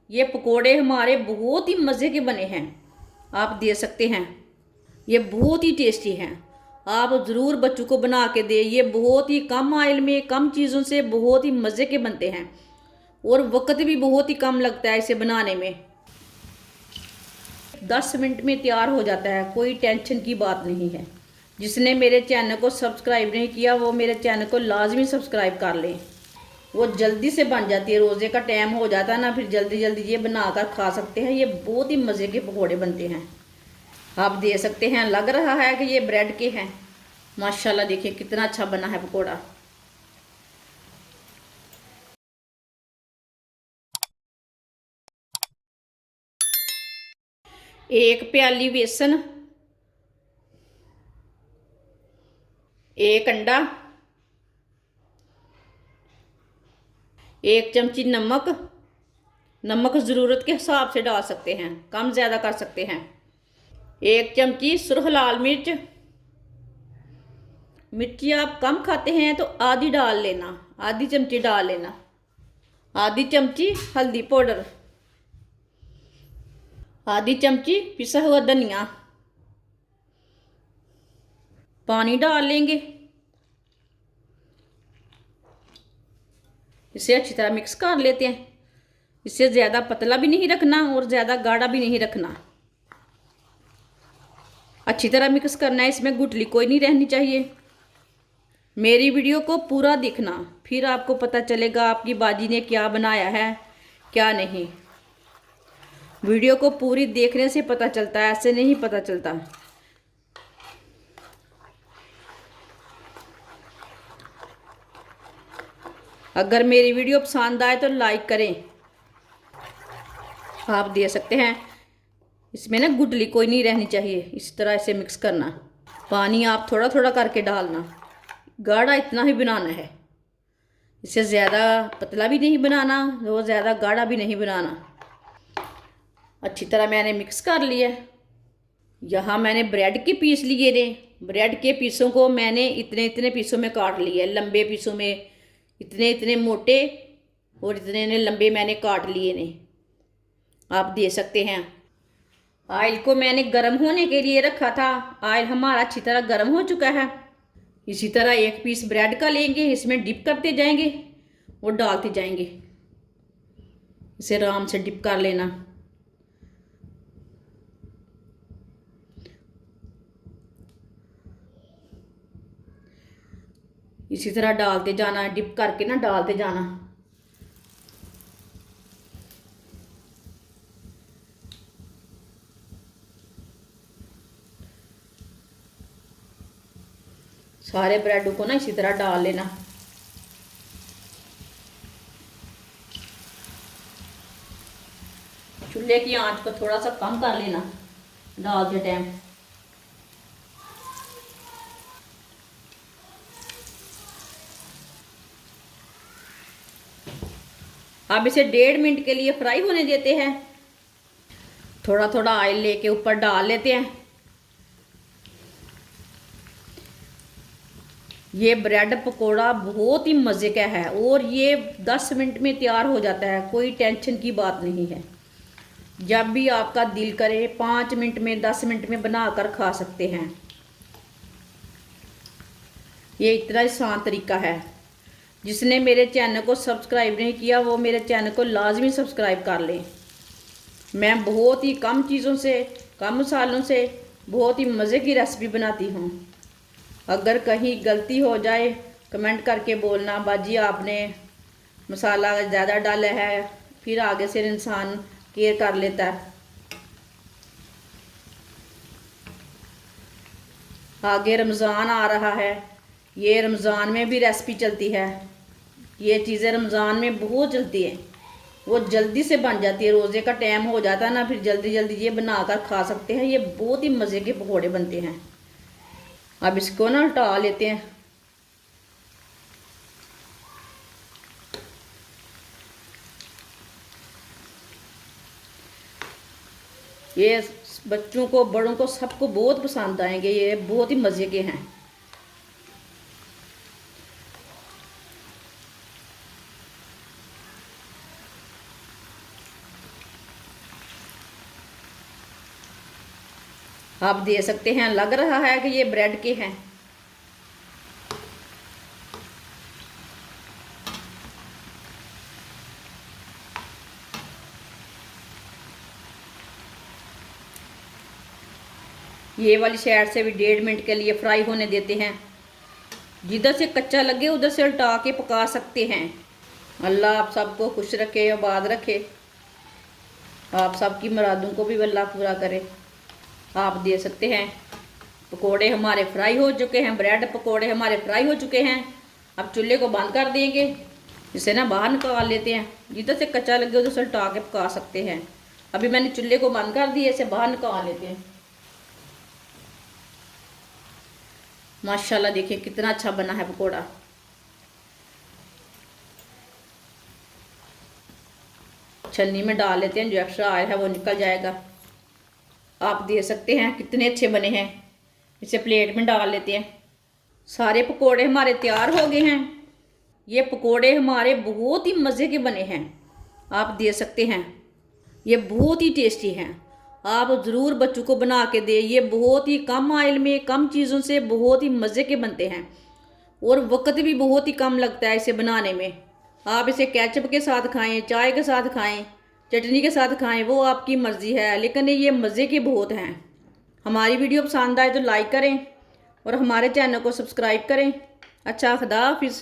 ये पकोड़े हमारे बहुत ही मज़े के बने हैं, आप दे सकते हैं। ये बहुत ही टेस्टी हैं, आप ज़रूर बच्चों को बना के दे। ये बहुत ही कम ऑयल में, कम चीज़ों से बहुत ही मज़े के बनते हैं और वक्त भी बहुत ही कम लगता है इसे बनाने में। 10 मिनट में तैयार हो जाता है, कोई टेंशन की बात नहीं है। जिसने मेरे चैनल को सब्सक्राइब नहीं किया वो मेरे चैनल को लाजमी सब्सक्राइब कर लें। वो जल्दी से बन जाती है, रोज़े का टाइम हो जाता है ना, फिर जल्दी जल्दी ये बनाकर खा सकते हैं। ये बहुत ही मज़े के पकौड़े बनते हैं, आप दे सकते हैं। लग रहा है कि ये ब्रेड के हैं। माशाल्लाह देखिए कितना अच्छा बना है पकौड़ा। एक प्याली बेसन, एक अंडा, एक चमची नमक। नमक ज़रूरत के हिसाब से डाल सकते हैं, कम ज़्यादा कर सकते हैं। एक चमची सुरख लाल मिर्च, मिर्ची आप कम खाते हैं तो आधी डाल लेना, आधी चमची डाल लेना। आधी चमची हल्दी पाउडर, आधी चमची पिसा हुआ धनिया। पानी डाल लेंगे, इसे अच्छी तरह मिक्स कर लेते हैं। इसे ज़्यादा पतला भी नहीं रखना और ज़्यादा गाढ़ा भी नहीं रखना। अच्छी तरह मिक्स करना है, इसमें गुठली कोई नहीं रहनी चाहिए। मेरी वीडियो को पूरा देखना, फिर आपको पता चलेगा आपकी बाजी ने क्या बनाया है क्या नहीं। वीडियो को पूरी देखने से पता चलता है, ऐसे नहीं पता चलता। अगर मेरी वीडियो पसंद आए तो लाइक करें, आप दे सकते हैं। इसमें ना गुठली कोई नहीं रहनी चाहिए। इस तरह इसे मिक्स करना। पानी आप थोड़ा थोड़ा करके डालना, गाढ़ा इतना ही बनाना है। इसे ज़्यादा पतला भी नहीं बनाना और ज़्यादा गाढ़ा भी नहीं बनाना। अच्छी तरह मैंने मिक्स कर लिया। यहाँ मैंने ब्रेड के पीस लिए ने। ब्रेड के पीसों को मैंने इतने इतने पीसों में काट लिया, लंबे पीसों में, इतने इतने मोटे और इतने इतने लंबे मैंने काट लिए ने, आप दे सकते हैं। ऑयल को मैंने गर्म होने के लिए रखा था। ऑयल हमारा अच्छी तरह गर्म हो चुका है। इसी तरह एक पीस ब्रेड का लेंगे, इसमें डिप करते जाएंगे और डालते जाएंगे। इसे आराम से डिप कर लेना। इसी तरह डालते जाना, डिप करके ना डालते जाना। सारे ब्रेड को ना इसी तरह डाल लेना। चूल्हे की आंच को थोड़ा सा कम कर लेना डालते टाइम। अब इसे 1.5 मिनट के लिए फ्राई होने देते हैं। थोड़ा थोड़ा ऑयल लेके ऊपर डाल लेते हैं। ये ब्रेड पकोड़ा बहुत ही मज़े का है और ये 10 मिनट में तैयार हो जाता है, कोई टेंशन की बात नहीं है। जब भी आपका दिल करे 5 मिनट में, 10 मिनट में बनाकर खा सकते हैं। ये इतना आसान तरीका है। जिसने मेरे चैनल को सब्सक्राइब नहीं किया वो मेरे चैनल को लाजमी सब्सक्राइब कर लें। मैं बहुत ही कम चीज़ों से, कम मसालों से बहुत ही मज़े की रेसिपी बनाती हूँ। अगर कहीं गलती हो जाए कमेंट करके बोलना, बाजी आपने मसाला ज़्यादा डाला है, फिर आगे से इंसान केयर कर लेता है। आगे रमज़ान आ रहा है, ये रमज़ान में भी रेसिपी चलती है। ये चीज़ें रमज़ान में बहुत चलती हैं, वो जल्दी से बन जाती है। रोज़े का टाइम हो जाता है ना, फिर जल्दी जल्दी ये बनाकर खा सकते हैं। ये बहुत ही मज़े के पकौड़े बनते हैं। अब इसको ना हटा लेते हैं। ये बच्चों को, बड़ों को, सबको बहुत पसंद आएंगे। ये बहुत ही मज़े के हैं। आप दे सकते हैं, लग रहा है कि ये ब्रेड के हैं। ये वाली साइड से भी 1.5 मिनट के लिए फ्राई होने देते हैं। जिधर से कच्चा लगे उधर से उल्टा के पका सकते हैं। अल्लाह आप सबको खुश रखे, आबाद रखे, आप सबकी मुरादों को भी अल्लाह पूरा करे। आप दे सकते हैं। पकोड़े हमारे फ्राई हो चुके हैं, ब्रेड पकोड़े हमारे फ्राई हो चुके हैं। अब चूल्हे को बंद कर देंगे, इसे ना बाहर निकाल लेते हैं। जिधर से कच्चा लगे उधर से उल्टा के पका सकते हैं। अभी मैंने चूल्हे को बंद कर दिया, इसे बाहर निकाल लेते हैं। माशाल्लाह देखिए कितना अच्छा बना है पकोड़ा। छलनी में डाल लेते हैं, जो एक्स्ट्रा आयल है वो निकल जाएगा। आप दे सकते हैं कितने अच्छे बने हैं। इसे प्लेट में डाल लेते हैं। सारे पकोड़े हमारे तैयार हो गए हैं। ये पकोड़े हमारे बहुत ही मज़े के बने हैं। आप दे सकते हैं, ये बहुत ही टेस्टी हैं। आप ज़रूर बच्चों को बना के दें। ये बहुत ही कम ऑयल में, कम चीज़ों से बहुत ही मज़े के बनते हैं और वक्त भी बहुत ही कम लगता है इसे बनाने में। आप इसे केचप के साथ खाएं, चाय के साथ खाएं, चटनी के साथ खाएं, वो आपकी मर्ज़ी है, लेकिन ये मज़े के बहुत हैं। हमारी वीडियो पसंद आए तो लाइक करें और हमारे चैनल को सब्सक्राइब करें। अच्छा, खुदा हाफिज़।